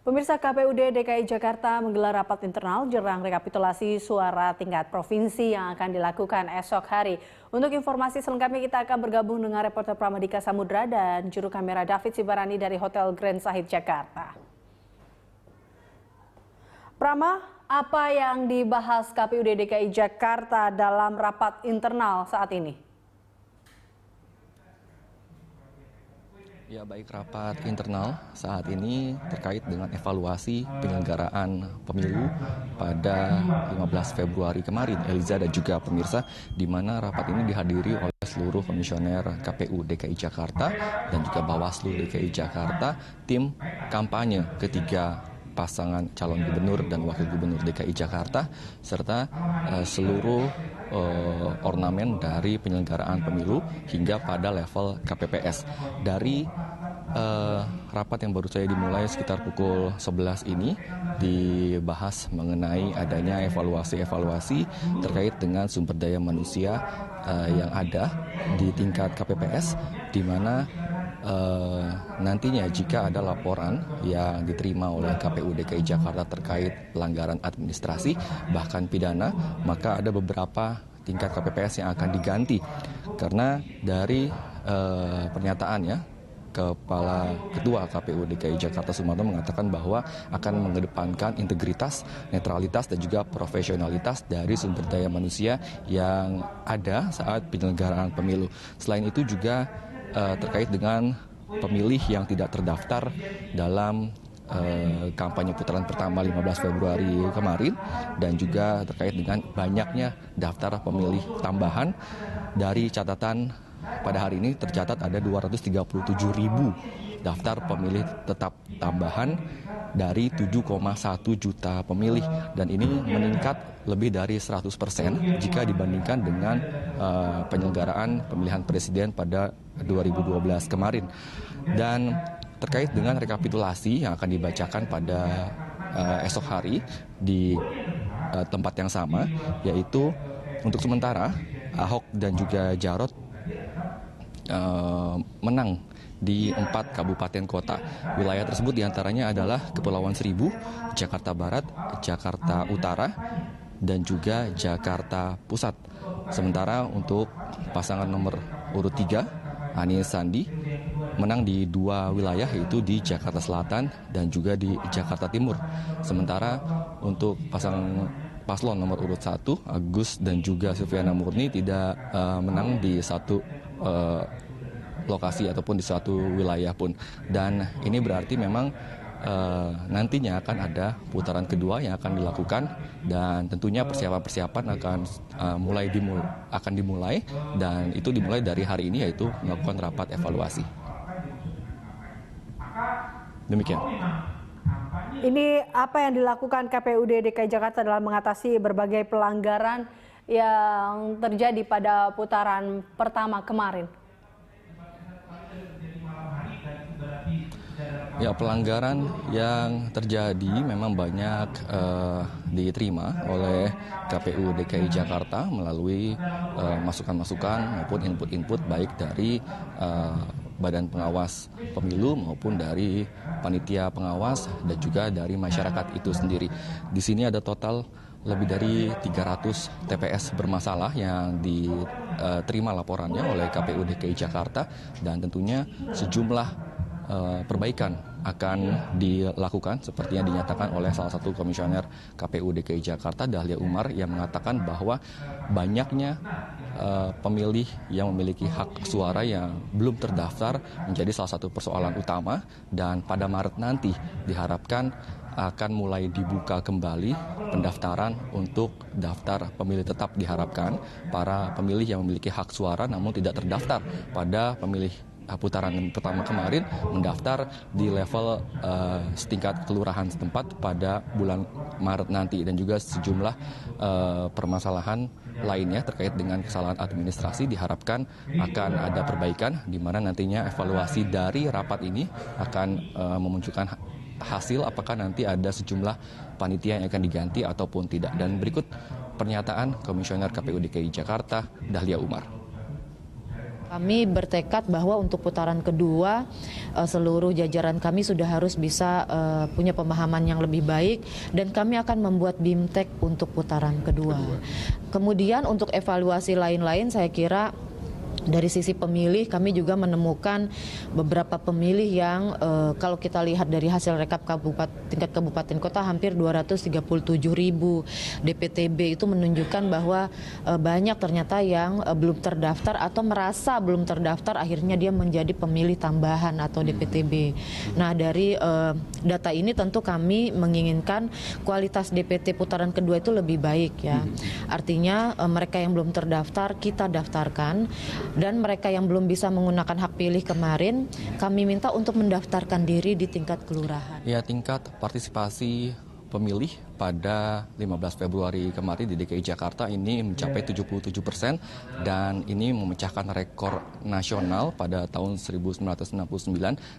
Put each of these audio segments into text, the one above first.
Pemirsa, KPUD DKI Jakarta menggelar rapat internal jelang rekapitulasi suara tingkat provinsi yang akan dilakukan esok hari. Untuk informasi selengkapnya kita akan bergabung dengan reporter Pramadika Samudra dan juru kamera David Sibarani dari Hotel Grand Sahid Jakarta. Prama, apa yang dibahas KPUD DKI Jakarta dalam rapat internal saat ini? Ya, baik, rapat internal saat ini terkait dengan evaluasi penyelenggaraan pemilu pada 15 Februari kemarin, Eliza dan juga pemirsa, di mana rapat ini dihadiri oleh seluruh komisioner KPU DKI Jakarta dan juga Bawaslu DKI Jakarta, tim kampanye ketiga pasangan calon gubernur dan wakil gubernur DKI Jakarta, serta seluruh ornamen dari penyelenggaraan pemilu hingga pada level KPPS. Dari rapat yang baru saja dimulai sekitar pukul 11 ini dibahas mengenai adanya evaluasi terkait dengan sumber daya manusia yang ada di tingkat KPPS, di mana nantinya jika ada laporan yang diterima oleh KPU DKI Jakarta terkait pelanggaran administrasi bahkan pidana, maka ada beberapa tingkat KPPS yang akan diganti. Karena dari pernyataannya, Kepala Ketua KPU DKI Jakarta Sumarno mengatakan bahwa akan mengedepankan integritas, netralitas dan juga profesionalitas dari sumber daya manusia yang ada saat penyelenggaraan pemilu. Selain itu juga terkait dengan pemilih yang tidak terdaftar dalam kampanye putaran pertama 15 Februari kemarin, dan juga terkait dengan banyaknya daftar pemilih tambahan. Dari catatan pada hari ini tercatat ada 237.000 daftar pemilih tetap tambahan dari 7,1 juta pemilih, dan ini meningkat lebih dari 100% jika dibandingkan dengan penyelenggaraan pemilihan presiden pada 2012 kemarin. Dan terkait dengan rekapitulasi yang akan dibacakan pada esok hari di tempat yang sama, yaitu untuk sementara Ahok dan juga Jarot menang di 4 kabupaten kota. Wilayah tersebut diantaranya adalah Kepulauan Seribu, Jakarta Barat, Jakarta Utara, dan juga Jakarta Pusat. Sementara untuk pasangan nomor urut 3, Anies Sandi, menang di 2 wilayah, yaitu di Jakarta Selatan dan juga di Jakarta Timur. Sementara untuk paslon nomor urut 1, Agus dan juga Silviana Murni, tidak menang di satu lokasi ataupun di suatu wilayah pun. Dan ini berarti memang nantinya akan ada putaran kedua yang akan dilakukan, dan tentunya persiapan akan dimulai, dan itu dimulai dari hari ini, yaitu melakukan rapat evaluasi. Demikian. Ini apa yang dilakukan KPUD DKI Jakarta dalam mengatasi berbagai pelanggaran yang terjadi pada putaran pertama kemarin? Ya, pelanggaran yang terjadi memang banyak diterima oleh KPU DKI Jakarta melalui masukan-masukan maupun input-input baik dari Badan Pengawas Pemilu maupun dari panitia pengawas dan juga dari masyarakat itu sendiri. Di sini ada total lebih dari 300 TPS bermasalah yang diterima laporannya oleh KPU DKI Jakarta, dan tentunya sejumlah perbaikan akan dilakukan seperti yang dinyatakan oleh salah satu komisioner KPU DKI Jakarta, Dahlia Umar, yang mengatakan bahwa banyaknya pemilih yang memiliki hak suara yang belum terdaftar menjadi salah satu persoalan utama, dan pada Maret nanti diharapkan akan mulai dibuka kembali pendaftaran untuk daftar pemilih tetap. Diharapkan para pemilih yang memiliki hak suara namun tidak terdaftar pada pemilih putaran pertama kemarin mendaftar di level setingkat kelurahan setempat pada bulan Maret nanti, dan juga sejumlah permasalahan lainnya terkait dengan kesalahan administrasi diharapkan akan ada perbaikan, di mana nantinya evaluasi dari rapat ini akan memunculkan hasil apakah nanti ada sejumlah panitia yang akan diganti ataupun tidak. Dan berikut pernyataan Komisioner KPU DKI Jakarta, Dahlia Umar. Kami bertekad bahwa untuk putaran kedua seluruh jajaran kami sudah harus bisa punya pemahaman yang lebih baik dan kami akan membuat BIMTEK untuk putaran kedua. Kemudian untuk evaluasi lain-lain saya kira dari sisi pemilih kami juga menemukan beberapa pemilih yang kalau kita lihat dari hasil rekap tingkat kabupaten kota hampir 237.000 DPTB itu menunjukkan bahwa banyak ternyata yang belum terdaftar atau merasa belum terdaftar akhirnya dia menjadi pemilih tambahan atau DPTB. Nah dari data ini tentu kami menginginkan kualitas DPT putaran kedua itu lebih baik ya. Artinya mereka yang belum terdaftar kita daftarkan. Dan mereka yang belum bisa menggunakan hak pilih kemarin, kami minta untuk mendaftarkan diri di tingkat kelurahan. Ya, tingkat partisipasi pemilih pada 15 Februari kemarin di DKI Jakarta ini mencapai 77% dan ini memecahkan rekor nasional pada tahun 1969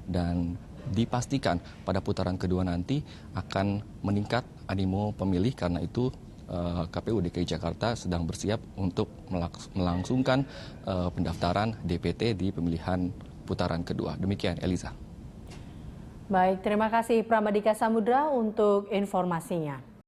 dan dipastikan pada putaran kedua nanti akan meningkat animo pemilih. Karena itu KPU DKI Jakarta sedang bersiap untuk melangsungkan pendaftaran DPT di pemilihan putaran kedua. Demikian, Eliza. Baik, terima kasih Pramadika Samudra untuk informasinya.